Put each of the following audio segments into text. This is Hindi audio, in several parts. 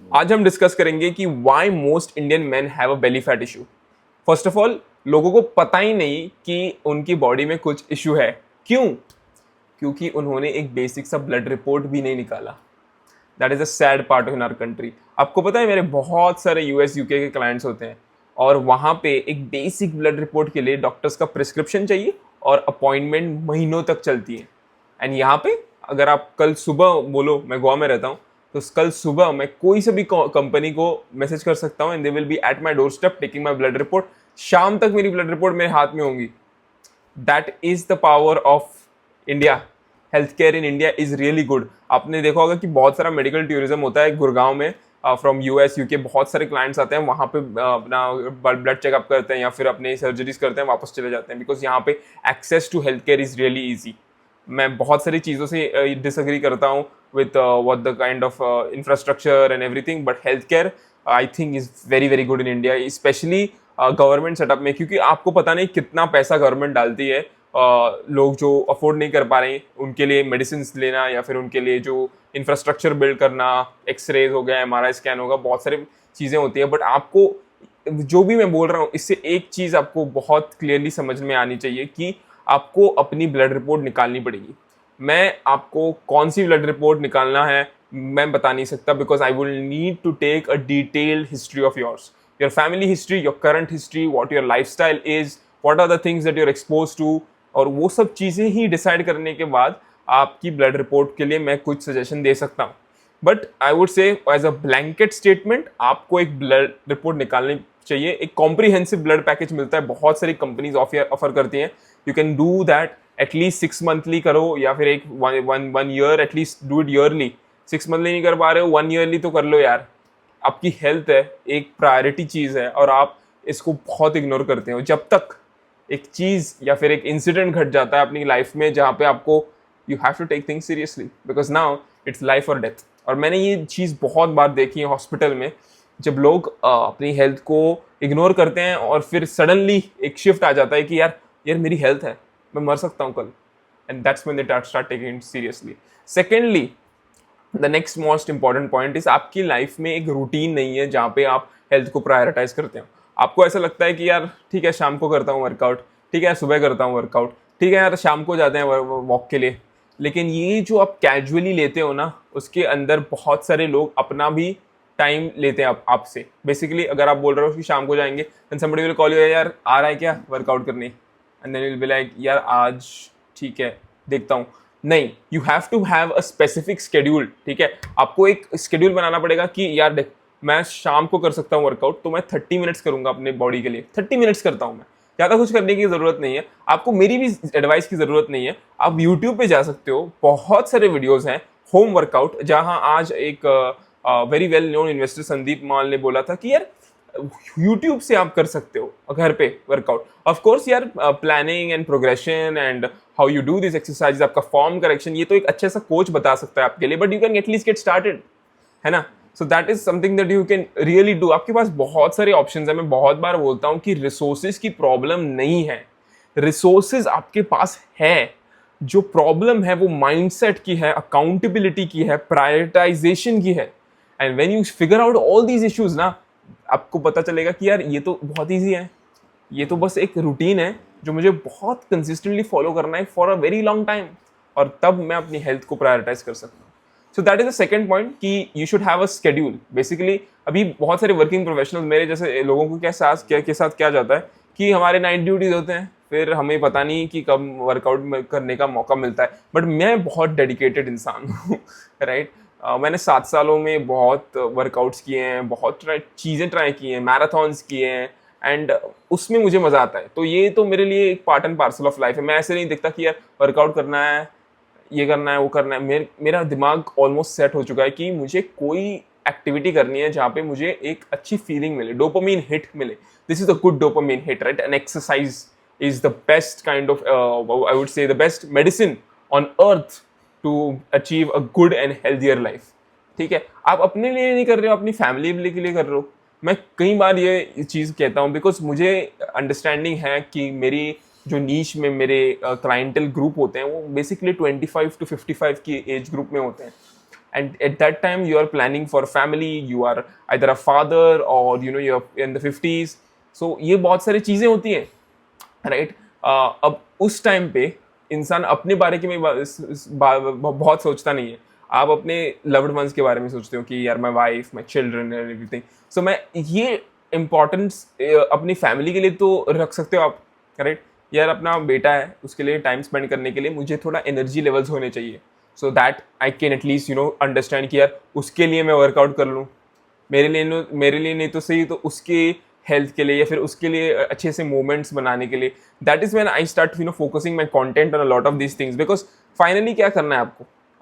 आज हम डिस्कस करेंगे कि why most Indian men have a belly fat issue. First of all, लोगों को पता ही नहीं कि उनकी बॉडी में कुछ इशू है। क्यों? क्योंकि उन्होंने एक बेसिक सा ब्लड रिपोर्ट भी नहीं निकाला। That is a sad part in our country. आपको पता है, मेरे बहुत सारे यूएस यूके के क्लाइंट्स होते हैं और वहाँ पे एक बेसिक ब्लड रिपोर्ट के लिए डॉक्टर्स का प्रिस्क्रिप्शन चाहिए और अपॉइंटमेंट महीनों तक चलती है। एंड यहाँ पे अगर आप कल सुबह बोलो, मैं गोवा में रहता हूँ, तो कल सुबह मैं कोई से भी कंपनी को मैसेज कर सकता हूँ and they will be at my door step taking my blood report. शाम तक मेरी ब्लड रिपोर्ट मेरे हाथ में होंगी। That is the power of India. Health care in India is really good. आपने देखा होगा कि बहुत सारा मेडिकल टूरिज्म होता है गुड़गांव में। फ्रॉम यूएस यूके बहुत सारे क्लाइंट्स आते हैं वहाँ पे, अपना ब्लड चेकअप करते हैं या फिर अपने सर्जरीज करते हैं, वापस चले जाते हैं, बिकॉज यहाँ पे access to health care is really easy. मैं बहुत सारी चीज़ों से डिसएग्री करता हूँ with what the kind of infrastructure and everything, but health care I think is very very good in India, specially government setup में। क्योंकि आपको पता नहीं कितना पैसा गवर्नमेंट डालती है लोग जो अफोर्ड नहीं कर पा रहे हैं उनके लिए मेडिसिन लेना, या फिर उनके लिए जो इंफ्रास्ट्रक्चर बिल्ड करना, एक्सरेज हो गया, एमआरआई स्कैन होगा, बहुत सारी चीज़ें होती हैं। बट आपको जो भी मैं बोल रहा हूँ, इससे एक चीज़ आपको बहुत क्लियरली समझ में आनी चाहिए कि आपको अपनी ब्लड रिपोर्ट निकालनी पड़ेगी। मैं आपको कौन सी ब्लड रिपोर्ट निकालना है मैं बता नहीं सकता, because I will need to take a detailed history of yours, your family history, your current history, what your lifestyle is, what are the things that you are expose to, और वो सब चीज़ें ही डिसाइड करने के बाद आपकी ब्लड रिपोर्ट के लिए मैं कुछ सजेशन दे सकता हूँ। But I would say as a blanket statement आपको एक ब्लड रिपोर्ट निकालनी चाहिए। एक कॉम्प्रिहेंसिव ब्लड पैकेज मिलता है, बहुत सारी कंपनीज ऑफर करती हैं। You can do that at least 6 monthly करो, या फिर एक one year at least do it yearly. 6 monthly नहीं कर पा रहे हो, 1 ईयरली तो कर लो यार। आपकी हेल्थ है, एक प्रायोरिटी चीज़ है, और आप इसको बहुत इग्नोर करते हो। जब तक एक चीज़ या फिर एक इंसिडेंट घट जाता है अपनी लाइफ में जहाँ पे आपको you have to take things seriously, because now it's life और डेथ। और मैंने ये चीज़ बहुत बार देखी है हॉस्पिटल में, जब लोग अपनी हेल्थ को इग्नोर करते हैं और फिर सडनली एक शिफ्ट आ जाता है कि यार यार मेरी हेल्थ है, मैं मर सकता हूँ कल, and that's when they start taking it seriously. Secondly, the next most important point is आपकी लाइफ में एक रूटीन नहीं है जहाँ पे आप हेल्थ को प्रायोरिटाइज करते हो। आपको ऐसा लगता है कि यार ठीक है शाम को करता हूँ वर्कआउट, ठीक है यार सुबह करता हूँ वर्कआउट, ठीक है यार शाम को जाते हैं वॉक के लिए। लेकिन ये जो आप कैजुअली लेते हो ना, उसके अंदर बहुत सारे लोग अपना भी टाइम लेते हैं आपसे। बेसिकली अगर आप बोल रहे हो कि शाम को जाएंगे, then somebody will call you, यार आ रहा है क्या वर्कआउट करने, and then will be like यार आज ठीक है देखता हूँ। नहीं, you have to have a specific schedule. ठीक है, आपको एक शेड्यूल बनाना पड़ेगा कि यार देख, मैं शाम को कर सकता हूँ वर्कआउट, तो मैं 30 मिनट्स करूंगा अपने बॉडी के लिए। 30 मिनट्स करता हूँ मैं, ज़्यादा कुछ करने की ज़रूरत नहीं है। आपको मेरी भी एडवाइस की ज़रूरत नहीं है। आप यूट्यूब पे जा सकते हो, बहुत सारे वीडियोस हैं होम वर्कआउट, जहां आज एक very well known investor Sandeep Mall ने बोला था कि यार यूट्यूब से आप कर सकते हो घर पे वर्कआउट। ऑफ कोर्स यार, planning and progression and how you do this exercise, आपका फॉर्म करेक्शन, ये तो एक अच्छे सा कोच बता सकता है आपके लिए, but you can at least get started, है ना। सो that is something that you can really do. आपके पास बहुत सारे ऑप्शंस हैं। मैं बहुत बार बोलता हूँ कि रिसोर्सेज की प्रॉब्लम नहीं है, रिसोर्सेज आपके पास है। जो प्रॉब्लम है वो माइंडसेट की है, अकाउंटेबिलिटी की है, प्रायोरिटाइजेशन की है। And when you figure out all these issues ना, आपको पता चलेगा कि यार ये तो बहुत ईजी है, ये तो बस एक रूटीन है जो मुझे बहुत कंसिस्टेंटली फॉलो करना है for a very long time, और तब मैं अपनी हेल्थ को प्रायोरिटाइज कर सकता हूँ। So that is the second point कि you should have a schedule. Basically अभी बहुत सारे वर्किंग प्रोफेशनल्स मेरे जैसे लोगों को के साथ क्या जाता है कि हमारे नाइट ड्यूटीज होते हैं, फिर हमें पता नहीं कि कब वर्कआउट करने का मौका मिलता है। बट मैं बहुत डेडिकेटेड इंसान हूँ राइट। मैंने 7 सालों में बहुत वर्कआउट्स किए हैं, बहुत चीज़ें ट्राई की हैं, मैराथॉन्स किए हैं, एंड उसमें मुझे मज़ा आता है। तो ये तो मेरे लिए एक part and parcel of life है। मैं ऐसे नहीं देखता कि यार वर्कआउट करना है, ये करना है, वो करना है। मेरा दिमाग ऑलमोस्ट सेट हो चुका है कि मुझे कोई एक्टिविटी करनी है जहाँ पे मुझे एक अच्छी फीलिंग मिले, डोपामीन हिट मिले। This is a good dopamine hit, right. An exercise is the best kind of I would say the best medicine on earth to achieve a good and healthier life। ठीक है, आप अपने लिए नहीं कर रहे हो, अपनी फैमिली के लिए कर रहे हो। मैं कई बार ये चीज़ कहता हूँ बिकॉज मुझे अंडरस्टैंडिंग है कि मेरी जो नीश में मेरे क्लाइंटल ग्रुप होते हैं वो बेसिकली 25 to 55 की एज ग्रुप में होते हैं। and at that time you are planning for family, you are either a father or you're in the 50s. So ये बहुत सारी चीजें होती हैं, राइट? अब उस टाइम पे इंसान अपने बारे में बहुत सोचता नहीं है। आप अपने लव्ड वंस के बारे में सोचते हो कि यार my wife, my children and everything. So मैं ये इम्पोर्टेंस अपनी फैमिली के लिए तो रख सकते हो आप, राइट? यार अपना बेटा है, उसके लिए टाइम स्पेंड करने के लिए मुझे थोड़ा एनर्जी लेवल्स होने चाहिए, so that I can at least understand कि यार उसके लिए मैं वर्कआउट कर लूँ। मेरे लिए नहीं तो सही, तो उसके हेल्थ के लिए या फिर उसके लिए अच्छे से मोमेंट्स बनाने के लिए। That is when I start focusing my content on a lot of these things, because finally क्या करना है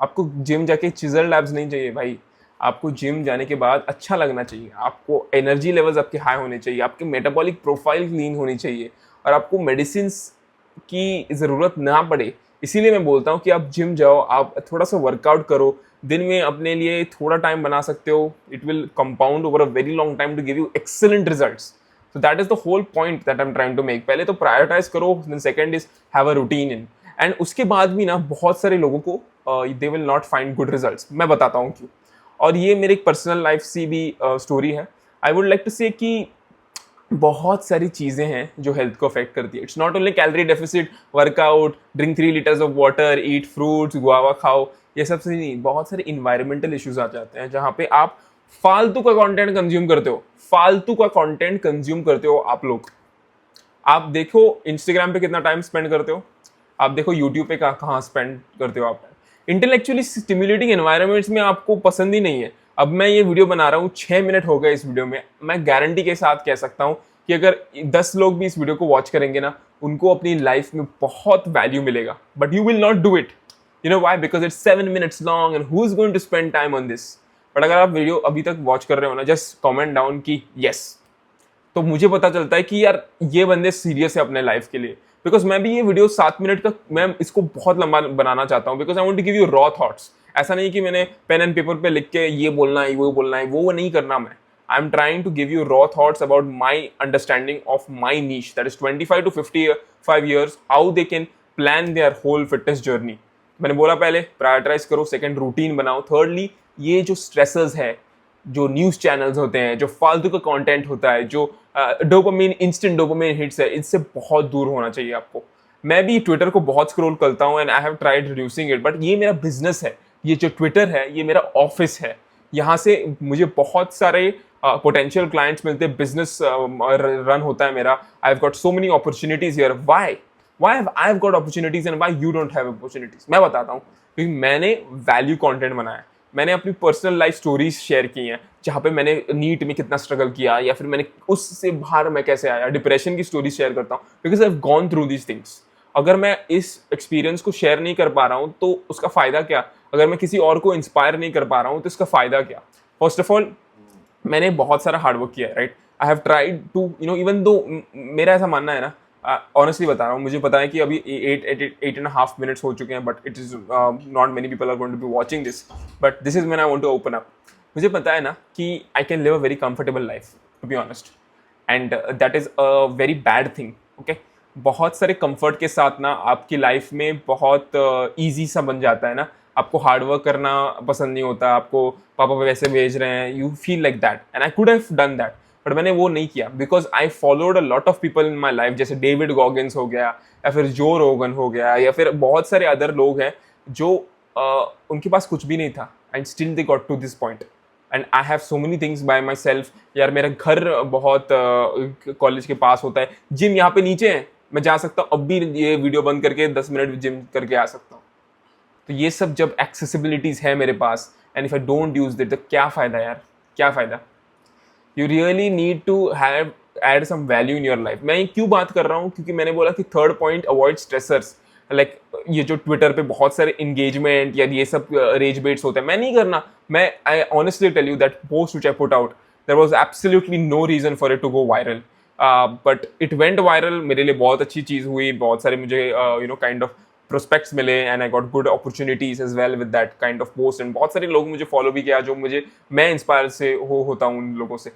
आपको जिम जाके चिजल लैब्स नहीं चाहिए भाई। आपको जिम जाने के बाद अच्छा लगना चाहिए, आपको एनर्जी लेवल्स आपके हाई होने चाहिए, आपकी मेटाबॉलिक प्रोफाइल क्लीन होनी चाहिए, और आपको मेडिसिन की ज़रूरत ना पड़े। इसीलिए मैं बोलता हूँ कि आप जिम जाओ, आप थोड़ा सा वर्कआउट करो, दिन में अपने लिए थोड़ा टाइम बना सकते हो। It will compound over a very long time to give you excellent results. So that is the whole point that I am trying to make. पहले तो प्रायोरिटाइज करो, then second is have a routine in, and उसके बाद भी ना बहुत सारे लोगों को they will not find good results. मैं बताता हूँ क्यों, और ये मेरी पर्सनल लाइफ से भी स्टोरी है। आई वुड लाइक टू से कि बहुत सारी चीज़ें हैं जो हेल्थ को अफेक्ट करती है। It's not only calorie deficit, workout, drink 3 litres of water, eat fruits, guava खाओ, ये सब से नहीं। बहुत सारे इन्वायरमेंटल इश्यूज आ जाते हैं जहाँ पे आप फालतू का कंटेंट कंज्यूम करते हो। फालतू का कंटेंट कंज्यूम करते हो आप लोग। आप देखो इंस्टाग्राम पे कितना टाइम स्पेंड करते हो, आप देखो यूट्यूब पे कहाँ स्पेंड करते हो आप। इंटेलेक्चुअली स्टिमुलेटिंग एनवायरनमेंट्स में आपको पसंद ही नहीं है। अब मैं ये वीडियो बना रहा हूँ, 6 मिनट हो गए इस वीडियो में, मैं गारंटी के साथ कह सकता हूँ कि अगर 10 लोग भी इस वीडियो को वॉच करेंगे ना, उनको अपनी लाइफ में बहुत वैल्यू मिलेगा, but you will not do it. You know why? Because it's 7 minutes long and who is going to spend time on this? But अगर आप वीडियो अभी तक वॉच कर रहे हो ना, जस्ट कॉमेंट डाउन कि यस, तो मुझे पता चलता है कि यार ये बंदे सीरियस है अपने लाइफ के लिए। बिकॉज मैं भी ये वीडियो 7 मिनट का, मैं इसको बहुत लंबा बनाना चाहता हूँ, because I want to give you raw thoughts. ऐसा नहीं कि मैंने पेन एंड पेपर पे लिख के ये बोलना है वो बोलना है, वो नहीं करना। मैं I am trying to give you raw thoughts about my understanding of my niche, that is 25 to 55 years, how they can plan their whole fitness journey. मैंने बोला पहले प्रायोरिटाइज करो, सेकंड रूटीन बनाओ, थर्डली ये जो स्ट्रेसेस है, जो न्यूज़ चैनल्स होते हैं, जो फालतू का कंटेंट होता है, जो डोपामिन, इंस्टेंट डोपामिन हिट्स है, इससे बहुत दूर होना चाहिए आपको। मैं भी ट्विटर को बहुत स्क्रॉल करता हूँ and I have tried reducing it, but ये मेरा बिजनेस है, ये जो ट्विटर है ये मेरा ऑफिस है। यहाँ से मुझे बहुत सारे पोटेंशियल क्लाइंट्स मिलते हैं, बिजनेस रन होता है मेरा। I have got so many opportunities here. Why I have got opportunities and why you don't have opportunities? मैं बताता हूँ, क्योंकि मैंने वैल्यू कंटेंट बनाया है। मैंने अपनी पर्सनल लाइफ स्टोरीज शेयर की हैं, जहाँ पे मैंने नीट में कितना स्ट्रगल किया, या फिर मैंने उससे बाहर मैं कैसे आया, डिप्रेशन की स्टोरीज शेयर करता हूँ, because I have gone through these things. अगर मैं इस एक्सपीरियंस को शेयर नहीं कर पा रहा हूँ तो उसका फ़ायदा क्या? अगर मैं किसी और को इंस्पायर नहीं कर पा रहा हूँ तो इसका फ़ायदा क्या? फर्स्ट ऑफ ऑल, मैंने बहुत सारा हार्डवर्क किया है, right? I have tried to even though, मेरा ऐसा मानना है ना, ऑनेस्टली बता रहा हूँ, मुझे पता है कि अभी 8.5 मिनट्स हो चुके हैं, but it is not many people are going to be watching this, but this is when I want to open up. मुझे पता है ना कि I can live a very comfortable life, to be honest, and that is a very bad thing, okay? बहुत सारे कंफर्ट के साथ ना आपकी लाइफ में बहुत ईजी सा बन जाता है ना। आपको हार्डवर्क करना पसंद नहीं होता, आपको पापा वैसे भेज रहे हैं, you feel like that, and I could have done that, but मैंने वो नहीं किया, because I followed a lot of people in my life, जैसे डेविड गॉगिन्स हो गया, या फिर जो रोगन हो गया, या फिर बहुत सारे अदर लोग हैं जो उनके पास कुछ भी नहीं था and still they got to this point, and I have so many things by myself. यार मेरा घर बहुत कॉलेज के पास होता है, जिम यहाँ पे नीचे है, मैं जा सकता हूँ अब भी, ये वीडियो बंद करके 10 मिनट जिम करके आ सकता हूँ। तो ये सब जब एक्सेसिबिलिटीज़ है मेरे पास, and if I don't use it, तो क्या फ़ायदा यार, क्या फ़ायदा? You really need to have add some value in your life. मैं क्यों बात कर रहा हूँ? क्योंकि मैंने बोला कि third point, avoid stressors. Like ये जो ट्विटर पे बहुत सारे इंगेजमेंट या ये सब रेज बेट्स होते हैं, मैं नहीं करना। मैं I honestly tell you that post which I put out, there was absolutely no reason for it to go viral, but it went viral. मेरे लिए बहुत अच्छी चीज़ हुई, बहुत सारे मुझे काइंड ऑफ प्रोस्पेक्ट्स मिले, and I got good opportunities as well with that kind of post, एंड बहुत सारे लोग मुझे फॉलो भी किया, जो मैं इंस्पायर से होता हूँ उन लोगों से।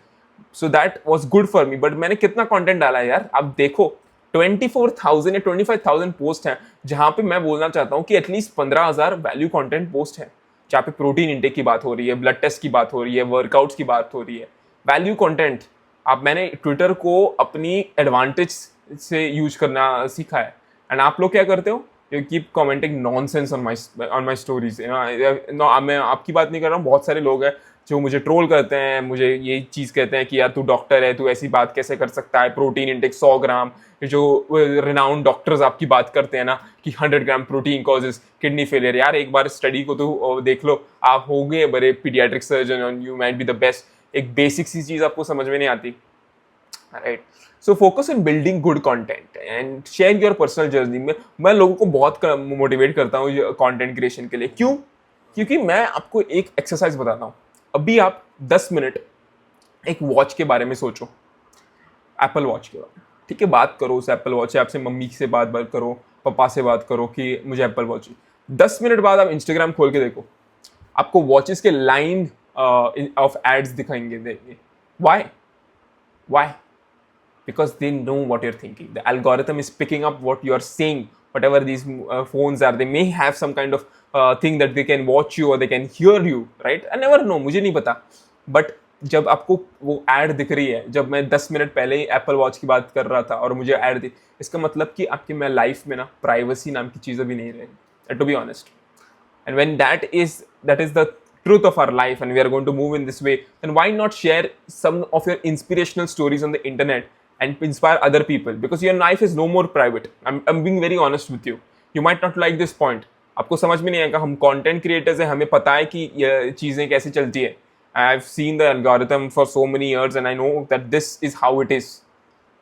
So that was good for me. But मैंने कितना कंटेंट डाला है यार, आप देखो 24,000 या 25,000 पोस्ट हैं, जहां पे मैं बोलना चाहता हूँ कि एटलीस्ट 15,000 वैल्यू कंटेंट पोस्ट है। जहाँ पे प्रोटीन इंटेक की बात हो रही है, ब्लड टेस्ट की बात हो रही है, वर्कआउट्स की बात हो रही है, वैल्यू कंटेंट। अब मैंने ट्विटर को अपनी एडवांटेज से यूज करना सीखा है, एंड आप लोग क्या करते हो, you keep commenting nonsense on my stories. मैं आपकी बात नहीं कर रहा हूँ, बहुत सारे लोग हैं जो मुझे ट्रोल करते हैं, मुझे ये चीज़ कहते हैं कि यार तू डॉक्टर है, तू ऐसी बात कैसे कर सकता है, प्रोटीन इंटेक 100 ग्राम, जो रिनाउंड डॉक्टर्स आपकी बात करते हैं ना कि 100 gram protein causes kidney failure. यार एक बार स्टडी को तो देख लो, आप हो गए बड़े पीडियाट्रिक सर्जन और you might be the best, एक बेसिक सी चीज़ आपको समझ में नहीं आती, right? So focus on building good content and share your personal journey में। मैं लोगों को बहुत मोटिवेट करता हूँ कंटेंट क्रिएशन के लिए। क्यों? क्योंकि मैं आपको एक एक्सरसाइज बताता हूँ। अभी आप 10 मिनट एक वॉच के बारे में सोचो, एप्पल वॉच के बारे में, ठीक है? बात करो उस एप्पल वॉच से, आपसे मम्मी से बात करो, पापा से बात करो कि मुझे एप्पल वॉच चाहिए। 10 मिनट बाद आप इंस्टाग्राम खोल के देखो, आपको वॉचेस के लाइन ऑफ एड्स दिखाएंगे, देंगे। Y? Because they know what you're thinking. The algorithm is picking up what you're saying. Whatever these phones are, they may have some kind of thing that they can watch you or they can hear you, right? I never know, मुझे नहीं पता। But जब आपको वो एड दिख रही है, जब मैं 10 मिनट पहले ही एप्पल वॉच की बात कर रहा था और मुझे एड दिख, इसका मतलब कि आपकी मैं लाइफ में ना प्राइवेसी नाम की चीज़ अभी नहीं रहेगी, to be honest. And when that is the truth of our life and we are going to move in this way, then why not share some of your inspirational stories on the internet and inspire other people? Because your life is no more private. I'm being very honest with you. You might not like this point. आपको समझ में नहीं आएगा, हम कंटेंट क्रिएटर्स हैं, हमें पता है कि ये चीज़ें कैसे चलती है। I've seen the algorithm for so many years and I know that this is how it is.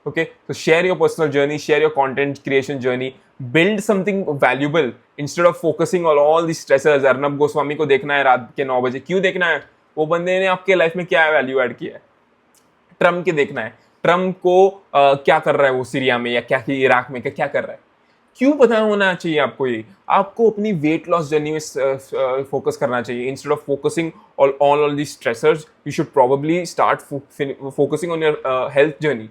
Okay, so share your personal journey, share your content creation journey, build something valuable instead of focusing on all these stressors। Arnab Goswami को देखना है रात के 9 बजे, क्यों देखना है? वो बंदे ने आपके लाइफ में क्या वैल्यू ऐड किया है? ट्रम्प के देखना है, ट्रम्प को क्या कर रहा है वो सीरिया में, या क्या कि इराक में क्या कर रहा है? क्यों पता होना चाहिए आपको? ये आपको अपनी वेट लॉस जर्नी में फोकस करना चाहिए। Instead of focusing on all the stressors, you should probably start focusing on your health journey.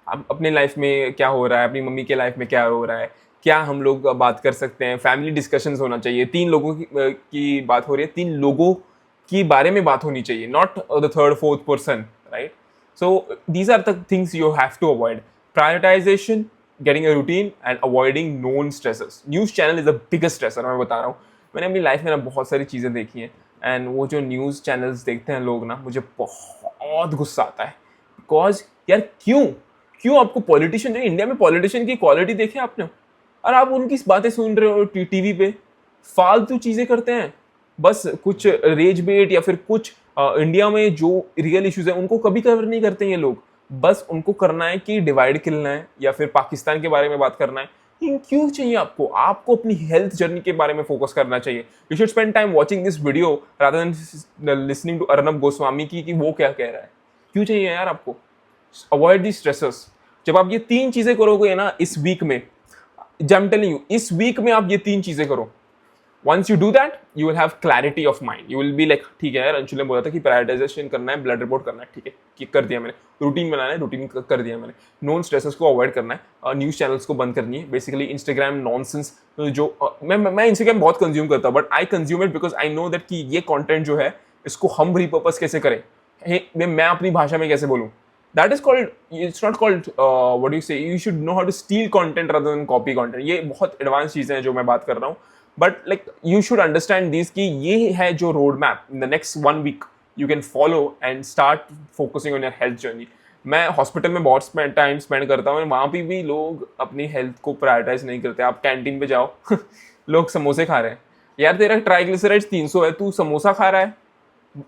अपने लाइफ में क्या हो रहा है, अपनी मम्मी के लाइफ में क्या हो रहा है, क्या हम लोग बात कर सकते हैं, फैमिली डिस्कशंस होना चाहिए। 3 लोगों की बात हो रही है, 3 लोगों की बारे में बात होनी चाहिए, not the third fourth person, right? So these are the things you have to avoid: prioritization, getting a routine, and avoiding known stressors. News channel is the biggest stressor, मैं बता रहा हूँ। मैंने अपनी लाइफ में ना बहुत सारी चीज़ें देखी हैं, एंड वो जो न्यूज़ चैनल्स देखते हैं लोग ना, मुझे बहुत गुस्सा आता है। बिकॉज यार क्यों आपको पॉलिटिशियन, जो इंडिया में पॉलिटिशियन की क्वालिटी देखी आपने, और आप उनकी बातें सुन रहे हो टीवी पे, फालतू चीज़ें करते हैं, बस कुछ रेज बेट या फिर कुछ इंडिया में जो रियल इश्यूज है उनको कभी कवर नहीं करते ये लोग। बस उनको करना है कि डिवाइड किलना है या फिर पाकिस्तान के बारे में बात करना है। ये क्यों चाहिए आपको अपनी हेल्थ जर्नी के बारे में फोकस करना चाहिए। You should spend time watching this video rather than listening to Arnab Goswami की कि वो क्या कह रहा है। क्यों चाहिए यार आपको? Avoid the stresses. जब आप ये 3 चीजें करोगे ना इस वीक में, आई एम टेलिंग यू, इस वीक में आप ये 3 चीजें करो, once you do that you will have clarity of mind, you will be like ठीक है यार, अंशुल ने बोला था कि प्रायोरिटाइजेशन करना है, ब्लड रिपोर्ट करना है, ठीक है कि कर दिया मैंने, रूटीन बनाना है, रूटीन कर दिया मैंने, नॉन स्ट्रेसेस को अवॉइड करना है, न्यूज़ चैनल्स को बंद करनी है। बेसिकली इंस्टाग्राम नॉनसेंस जो मैं इंस्टाग्राम बहुत कंज्यूम करता हूँ, but I consume it because I know that कि ये कंटेंट जो है इसको हम रिपर्पस कैसे करें, मैं अपनी भाषा में कैसे बोलूँ। That is called, it's not called what do you say, you should know how to steal content rather than copy content। ये बहुत एडवांस चीज़ें हैं जो मैं बात कर रहा हूँ, but like you should understand this कि ये है जो road map in the next 1 week you can follow and start focusing on your health journey. मैं हॉस्पिटल में बहुत टाइम स्पेंड करता हूँ, वहाँ पे भी लोग अपनी हेल्थ को प्रायोरिटाइज नहीं करते। आप कैंटीन पे जाओ लोग समोसे खा रहे हैं, यार तेरा ट्राइग्लिसराइड्स 300 है, तू समोसा खा रहा है,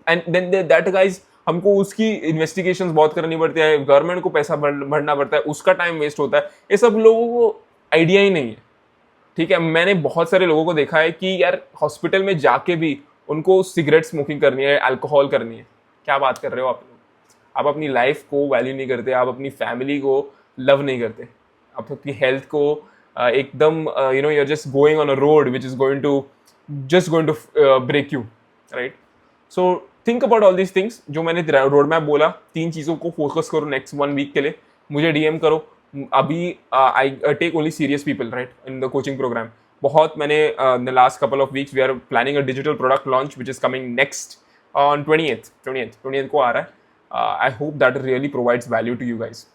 एंड देन दैट गाइज हमको उसकी इन्वेस्टिगेशंस बहुत करनी पड़ती है, गवर्नमेंट को पैसा भरना पड़ता है, उसका टाइम वेस्ट होता है। ये सब लोगों को आइडिया ही नहीं है, ठीक है। मैंने बहुत सारे लोगों को देखा है कि यार हॉस्पिटल में जाके भी उनको सिगरेट स्मोकिंग करनी है, अल्कोहल करनी है। क्या बात कर रहे हो आप लोग? आप अपनी लाइफ को वैल्यू नहीं करते, आप अपनी फैमिली को लव नहीं करते, आप अपनी हेल्थ को एकदम you know, you are just going on a road which is going to break you, right? So think about all these things जो मैंने रोड मैप बोला। 3 चीज़ों को फोकस करो नेक्स्ट 1 वीक के लिए, मुझे DM करो। अभी I take only serious people, right, in the coaching programme. बहुत मैंने in the last couple of weeks we are planning a digital product launch which is coming next on 20th को आ रहा है. I hope that really provides value to you guys.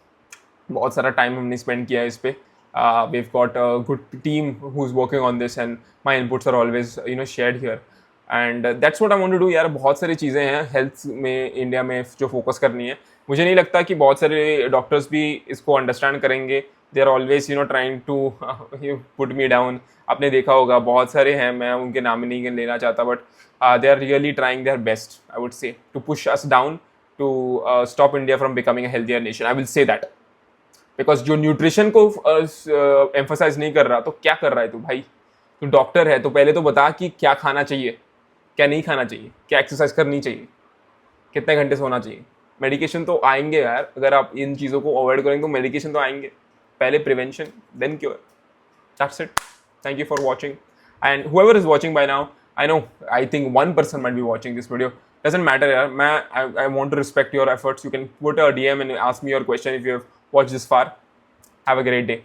बहुत सारा टाइम हमने स्पेंड किया है इस पे. We've got a good team who's working on this and my inputs are always shared here and that's what I want to do यार. बहुत सारी चीज़ें हैं हेल्थ में इंडिया में जो फोकस करनी है. मुझे नहीं लगता कि बहुत सारे डॉक्टर्स भी इसको अंडरस्टैंड करेंगे. They are always trying to put me down. आपने देखा होगा बहुत सारे हैं, मैं उनके नाम नहीं लेना चाहता, but they are really trying their best I would say to push us down to stop India from becoming a healthier nation. I will say that because जो न्यूट्रिशन को एम्फोसाइज नहीं कर रहा तो क्या कर रहा है तू भाई? तू डॉक्टर है तो पहले तो बता कि क्या खाना चाहिए, क्या नहीं खाना चाहिए, क्या एक्सरसाइज करनी चाहिए, कितने घंटे सोना चाहिए. मेडिकेशन तो आएंगे यार, अगर आप इन चीज़ों को अवॉइड करेंगे तो मेडिकेशन तो आएंगे. पहले prevention than cure. That's it. Thank you for watching and whoever is watching by now, I think one person might be watching this video. Doesn't matter यार. I want to respect your efforts. You can put a DM and ask me your question if you have watched this far. Have a great day.